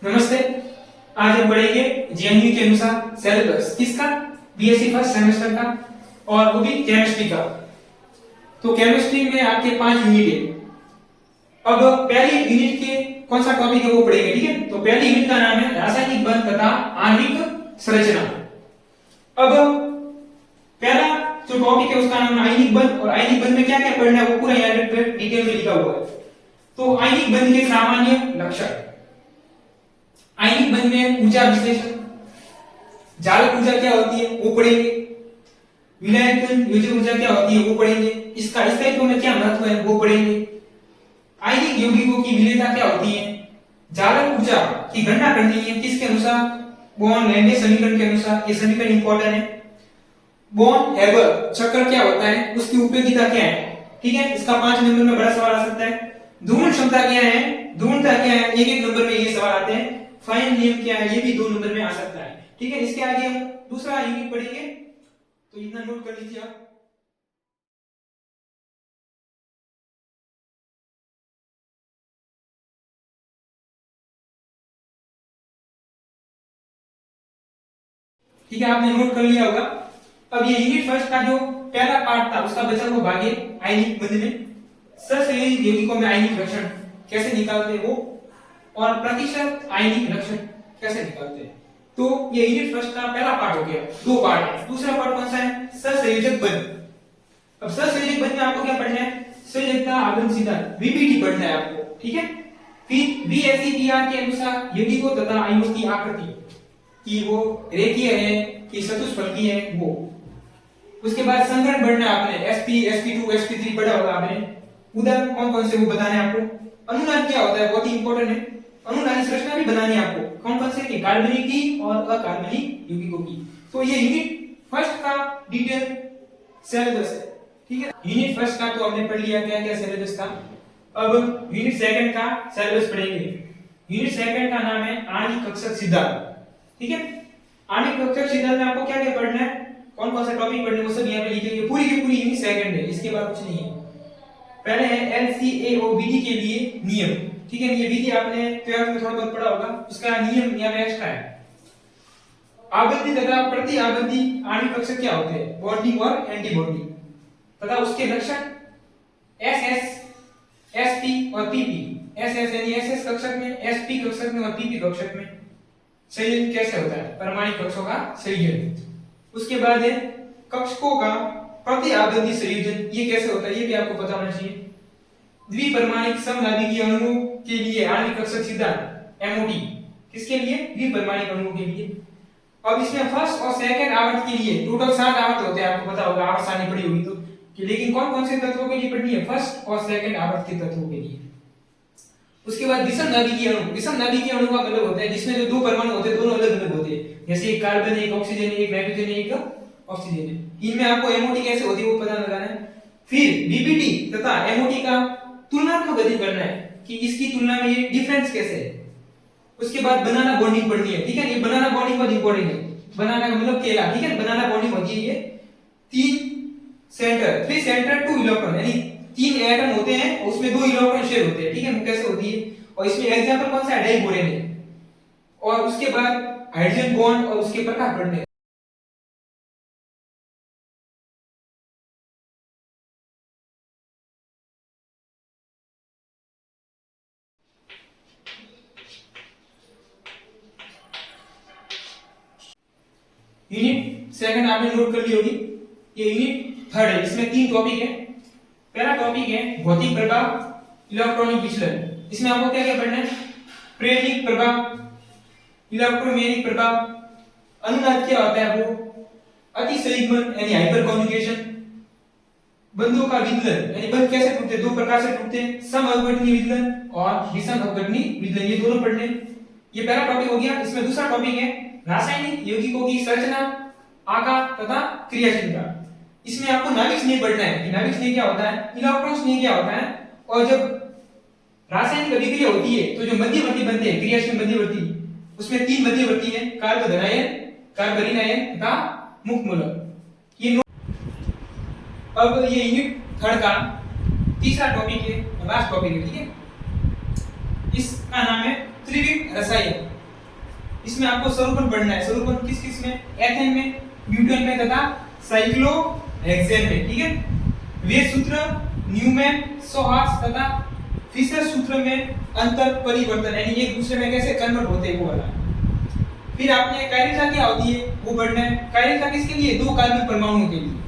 नमस्ते। आज हम पढ़ेंगे जेएनयू के अनुसार सिलेबस किसका, बीएससी फर्स्ट सेमेस्टर का, और वो भी केमिस्ट्री का। तो केमिस्ट्री में आपके 5 यूनिट है। अब पहली यूनिट के कौन सा टॉपिक है वो पढ़ेंगे, ठीक है। तो पहली यूनिट का नाम है रासायनिक बंध तथा आणविक संरचना। अब पहला जो टॉपिक है उसका नाम है आयनिक बंध, और आयनिक बंध में क्या क्या पढ़ना है वो पूरा यहाँ पे डिटेल में लिखा हुआ है। तो आयनिक बंध के सामान्य लक्षण, आयनिक बंध में ऊर्जा विश्लेषण, जालक ऊर्जा क्या होती है वो पढ़ेंगे, विलायक योजक ऊर्जा क्या होती है वो पढ़ेंगे, इसका स्थायित्व में क्या महत्व है वो पढ़ेंगे, आयनिक यौगिकों की विलेयता क्या होती है, जालक ऊर्जा की गणना करनी है किसके अनुसार, बॉर्न लैंडे समीकरण के अनुसार। ये समीकरण इंपॉर्टेंट है। बॉर्न हैबर चक्र क्या होता है, उसकी उपयोगिता क्या है, ठीक है। इसका 5 नंबर में बड़ा सवाल आ सकता है। ध्रुवण क्षमता क्या है, ध्रुवणता क्या है, एक एक नंबर में ये सवाल आते हैं। फाइन नियम क्या है, ये भी 2 नंबर में आ सकता है, ठीक है। इसके आगे हम दूसरा यूनिट पढ़ेंगे, तो इतना नोट कर लीजिए आप। ठीक है, आपने नोट कर लिया होगा। अब ये यूनिट फर्स्ट का जो पहला पार्ट था उसका बचा हुआ भाग है आयनिक बंध में सहसंयोजी यौगिकों में आयनिक लक्षण कैसे निकालते हैं वो, और प्रतिशत आयनिक लक्षण कैसे निकालते हैं। तो ये यूनिट फर्स्ट का पहला पार्ट हो गया। 2 पार्ट है। दूसरा पार्ट कौन सा है, सहसंयोजक बंध। अब सहसंयोजक बंध में आपको क्या पढ़ना है, संयोजकता आबंध सिद्धांत, वीबीटी पढ़ना है आपको, ठीक है। फिर बीएसईपीआर के अनुसार यौगिकों तथा आयनों की आकृति, कि वो रेखीय है कि चतुष्फलकीय है वो। उसके बाद संकरण पढ़ना है आपने, sp sp2 sp3 पढ़ा होगा आपने। उदाहरण कौन कौन से वो बताने हैं आपको। अनुनाद क्या होता है, बहुत ही इंपॉर्टेंट है। अनुनादी संरचना भी बनानी है आपको, कौन कौन से की, कार्बनिक की और अकार्बनिक यौगिकों की। तो ये यूनिट फर्स्ट का डिटेल सिलेबस है, ठीक है। यूनिट फर्स्ट का तो हमने पढ़ लिया क्या क्या सिलेबस था। अब यूनिट सेकंड का सिलेबस पढ़ेंगे। यूनिट सेकंड का नाम है आणविक कक्षक सिद्धांत, ठीक है। आणविक कक्षक सिद्धांत में आपको क्या क्या पढ़ना है, कौन कौन सा टॉपिक पढ़ने वो सब यहाँ पे लिखेंगे। पूरी की पूरी यूनिट सेकंड है, इसके बाद कुछ नहीं है। पहले है LCAO विधि के लिए नियम, ठीक है। ये विधि आपने 12th में थोड़ा बहुत पढ़ा होगा, उसका नियम यहाँ पे एक्स्ट्रा है। आबंधी तथा प्रति आबंधी आणविक कक्षक क्या होते हैं, बॉन्डिंग और एंटी बॉन्डिंग, तथा उसके लक्षण SS, SP और PP। SS यानी SS कक्षक में, SP कक्षक में और PP कक्षक में संयोजन कैसे होता है, परमाणु कक्षों का संयोजन। उसके बाद है कक्षकों का प्रति आबंधी संयोजन, ये कैसे होता है ये भी आपको पता होना चाहिए। द्विपरमाणिक समनाभिकीय अणुओं के लिए आणविक कक्षक सिद्धांत MOT, किसके लिए, द्विपरमाणिक अणुओं के लिए। अब इसमें फर्स्ट और सेकंड आवर्त के लिए टोटल 7 आवर्त होते हैं, आपको पता होगा, आवर्त सारणी पड़ी होगी तो कि, लेकिन कौन कौन से तत्वों के लिए पढ़नी है, फर्स्ट और सेकंड आवर्त के तत्वों के लिए। उसके बाद विषम नाभिकीय अणु, विषम नाभिकीय अणु का मतलब होता है जिसमें जो 2 परमाणु होते हैं दोनों अलग अलग होते हैं, जैसे एक कार्बन है, एक ऑक्सीजन है, एक नाइट्रोजन है, एक ऑक्सीजन है। इनमें आपको MOT कैसे होती है वो पता लगाना है। फिर VBT तथा MOT का तुलनात्मक अध्ययन करना है कि इसकी तुलना में ये डिफरेंस कैसे है। उसके बाद बनाना बॉन्डिंग पढ़नी है, ठीक है। ये बनाना बॉन्डिंग बहुत इंपॉर्टेंट है। बनाना का मतलब केला, ठीक है। बनाना बॉन्डिंग होती है ये 3 सेंटर 2 इलेक्ट्रॉन, यानी 3 एटम होते हैं और उसमें 2 इलेक्ट्रॉन शेयर होते हैं, ठीक है। कैसे होती है, और इसमें एग्जांपल कौन सा है, डाइबोरेन है। और उसके बाद हाइड्रोजन बॉन्ड और उसके प्रकार पढ़ने हैं। यूनिट सेकंड आपने नोट कर ली होगी। ये यूनिट थर्ड है, इसमें 3 टॉपिक है। पहला टॉपिक है भौतिक प्रभाव, इलेक्ट्रॉनिक विचलन। इसमें आपको क्या क्या पढ़ना है, प्रेरक प्रभाव, इलेक्ट्रोमैग्नेटिक प्रभाव, अनुनाद क्या होता है वो, अतिसंयुग्मन यानी हाइपर कॉन्जुगेशन, बंधों का विदलन यानी बंध कैसे टूटते हैं, 2 प्रकार से टूटते हैं, समअवघटनीय विदलन और विषम अवघटनीय विदलन, ये दोनों पढ़ने। ये पहला टॉपिक हो गया। इसमें दूसरा टॉपिक है रासायनिक यौगिकों की संरचना, आकार तथा क्रियाशीलता। इसमें आपको नाभिक स्नेह पढ़ना है कि नाभिक स्नेह क्या होता है, इलेक्ट्रॉन स्नेह क्या होता है, और जब रासायनिक अभिक्रिया होती है तो जो मध्यवर्ती बनते हैं, क्रियाशील मध्यवर्ती, उसमें 3 मध्यवर्ती हैं, कार्बन धनायन, कार्बोनिल आयन तथा मुक्त मूलक। ये अब ये यूनिट थर्ड का तीसरा टॉपिक है, लास्ट टॉपिक है, ठीक है। इसका नाम है त्रिविध रसायन। इसमें आपको स्वरूपन पढ़ना है। स्वरूपन किस किस में? एथेन में, ब्यूटेन में तथा साइक्लोहेक्सेन में। ठीक है, वे सूत्र न्यूमैन, सोहास तथा फिशर सूत्र में अंतर परिवर्तन यानी एक दूसरे में कैसे कन्वर्ट होते हैं वो वाला। फिर आपने कायरता क्या होती है वो पढ़ना है। कायरता किसके लिए? दो कार्बन परमाणुओं के लिए।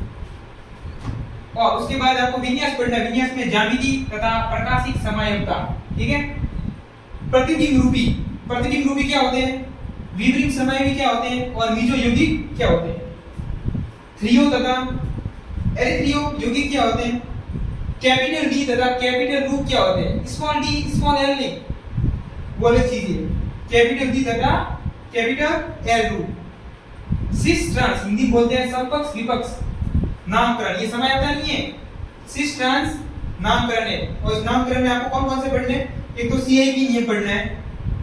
और उसके बाद आपको विन्यास पढ़ना है। विन्यास में ज्यामिति तथा प्रकाशिक समायवता। ठीक है, प्रतिबिंब रूपी क्या होते हैं? विवरित समायवी क्या होते हैं? और मीजो यौगिक क्या होते हैं? थ्रियो तथा एरिथ्रियो यौगिक क्या होते हैं? कैपिटल डी तथा कैपिटल रूप क्या होते हैं? स्मॉल डी स्मॉल एल नहीं, वो अलग चीज है। कैपिटल डी तथा कैपिटल एल रूप। सिस ट्रांस हिंदी बोलते हैं समपक्ष विपक्ष नामकरण, ये समायवता नहीं है, सिस ट्रांस नामकरण है। और इस नामकरण में आपको कौन कौन से पढ़ने हैं? एक तो सीआईपी नियम पढ़ना है,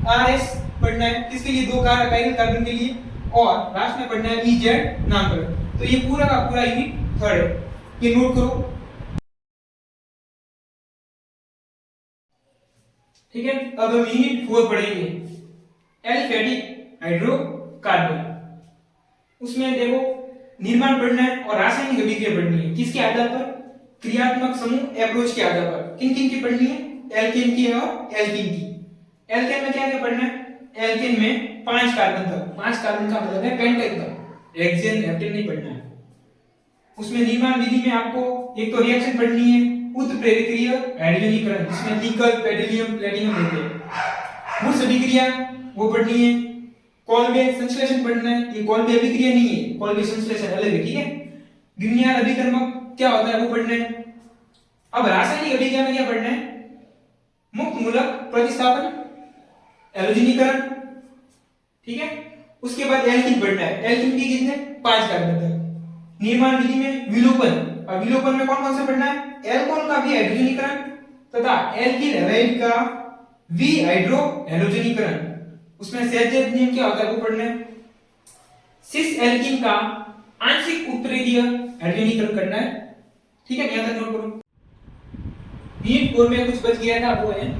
आरएस पढ़ना है किसके लिए? दो कायरल कार्बन के लिए। और लास्ट में पढ़ना है ईजेड नामकरण। तो ये पूरा का पूरा यूनिट थर्ड है, ये नोट करो। ठीक है, अब हम यूनिट 4 पढ़ेंगे, एलिफेटिक हाइड्रोकार्बन। उसमें देखो निर्माण पढ़ना है और रासायनिक अभिक्रिया पढ़नी है। किसके आधार पर? क्रियात्मक समूह अप्रोच के आधार पर। किन किन की पढ़नी है? एल्केन की और एल्कीन की। एल्केन में क्या क्या पढ़ना है? एल्केन में 5 कार्बन तक, 5 कार्बन का मतलब है पेंटेन तक, हेक्सेन हेप्टेन नहीं पढ़ना है। उसमें निर्माण विधि में आपको एक तो रिएक्शन पढ़नी है, उत्प्रेरकीय हाइड्रोजनीकरण जिसमें निकल, पेट्रोलियम, प्लेटिनम होते हैं। मूर्स अभिक्रिया वो पढ़नी है। कोल्बे संश्लेषण पढ़ना है, ये कोल्बे अभिक्रिया नहीं है, कोल्बे संश्लेषण अलग है। ठीक है, गिब्नियर अभिकर्मक क्या होता है वो पढ़ना है। अब रासायनिक अभिक्रिया में क्या पढ़ना है? मुक्त मूलक प्रतिस्थापन, हैलोजनीकरण। ठीक है, उसके बाद एल्कीन पढ़ना है। एल्कीन की कितने? 5 कार्बन तक। निर्माण विधि में विलोपन, और विलोपन में कौन कौन से पढ़ना है? एल्कोहल का भी हाइड्रोजनीकरण तथा एल्किल हैलाइड का वी हाइड्रो हैलोजनीकरण। उसमें सेल्सियस नियम क्या होता है वो पढ़ना है। सिस एल्कीन का आंशिक उत्प्रेरकीय हाइड्रोजनीकरण करना है। ठीक है, यहां तक नोट करो। यूनिट 4 में कुछ बच गया था वो है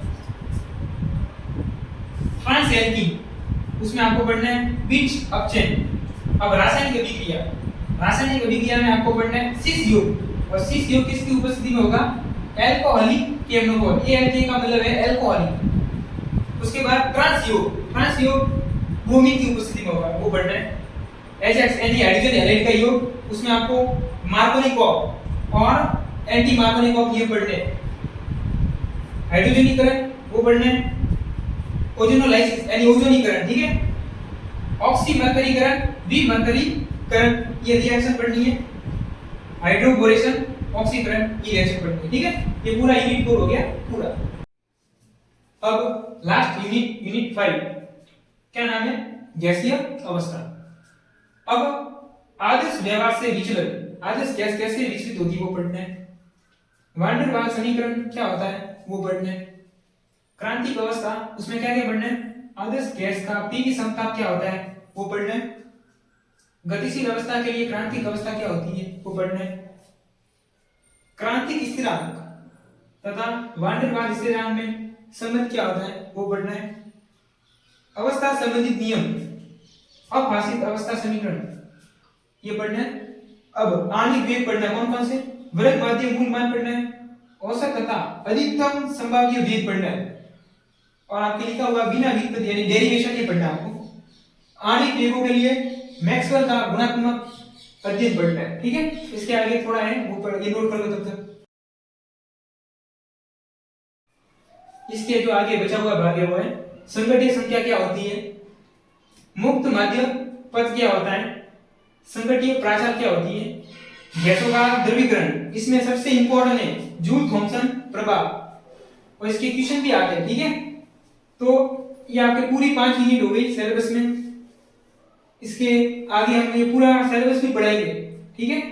ट्रांस एल्कीन, उसमें आपको पढ़ना है बीच अपचयन। अब रासायनिक अभिक्रिया, रासायनिक अभिक्रिया में आपको पढ़ना है सिस योग, और सिस योग किसकी उपस्थिति में होगा? अल्कोहलिक केमनोफॉर, ये एल्कीन का मतलब है अल्कोहलिक। उसके बाद ट्रांस योग, ट्रांस योग ब्रोमीन की उपस्थिति में होगा, वो पढ़ना है। एचएक्स यानी हाइड्रोजन हैलाइड का योग, उसमें आपको मार्कोनिकॉफ और एंटी मार्कोनिकॉफ ये पढ़ने हैं। हाइड्रोजनीकरण वो पढ़ना है। ओजोनोलाइसिस यानी ओजोनीकरण। ठीक है, ऑक्सीमर्करीकरण, विमर्करीकरण ये रिएक्शन पढ़नी है। हाइड्रोबोरेशन, ऑक्सीकरण ये रिएक्शन पढ़नी है। ठीक है, ये पूरा यूनिट 4 हो गया पूरा। अब लास्ट यूनिट, यूनिट 5 क्या नाम है? गैसीय अवस्था। अब आदर्श व्यवहार से विचलन, आदर्श गैस कैसे विचलित होती है वो पढ़ना है। वान डेर वाल्स समीकरण क्या होता है वो पढ़ना है। क्रांतिक अवस्था, उसमें क्या क्या पढ़ना है? आदर्श गैस का पी की समताप क्या होता है वो पढ़ना है। गतिशील अवस्था के लिए क्रांतिक अवस्था क्या होती है वो पढ़ना है। क्रांतिक स्थिरांक तथा वान डेर वाल्स स्थिरांक में संबंध क्या होता है वो पढ़ना है। अवस्था संबंधित नियम, अभाषित अवस्था समीकरण ये पढ़ना है। अब आणविक वेग पढ़ना है, कौन कौन से? वर्ग माध्य मूल मान पढ़ना है। औसत तथा अधिकतम संभाव्य वेग पढ़ना है। और आपके लिखा हुआ बिना व्युत्पत्ति यानी डेरिवेशन ये पढ़ना है आपको। आणविक वेगों के लिए मैक्सवेल का गुणात्मक अध्ययन पढ़ना है। ठीक है, इसके आगे थोड़ा है वो पढ़, ये नोट कर लो तब तक। इसके जो आगे बचा हुआ भाग है वो है संगठीय संख्या क्या होती है, मुक्त माध्य पद क्या होता है, संगठीय प्राचल क्या होती है, गैसों का द्रवीकरण, इसमें सबसे इंपॉर्टेंट है जूल थॉमसन प्रभाव, और इसके क्वेश्चन भी आते हैं। ठीक है, तो ये आपके पूरी 5 यूनिट हो गई सिलेबस में। इसके आगे हम ये पूरा सिलेबस भी पढ़ाएंगे। ठीक है।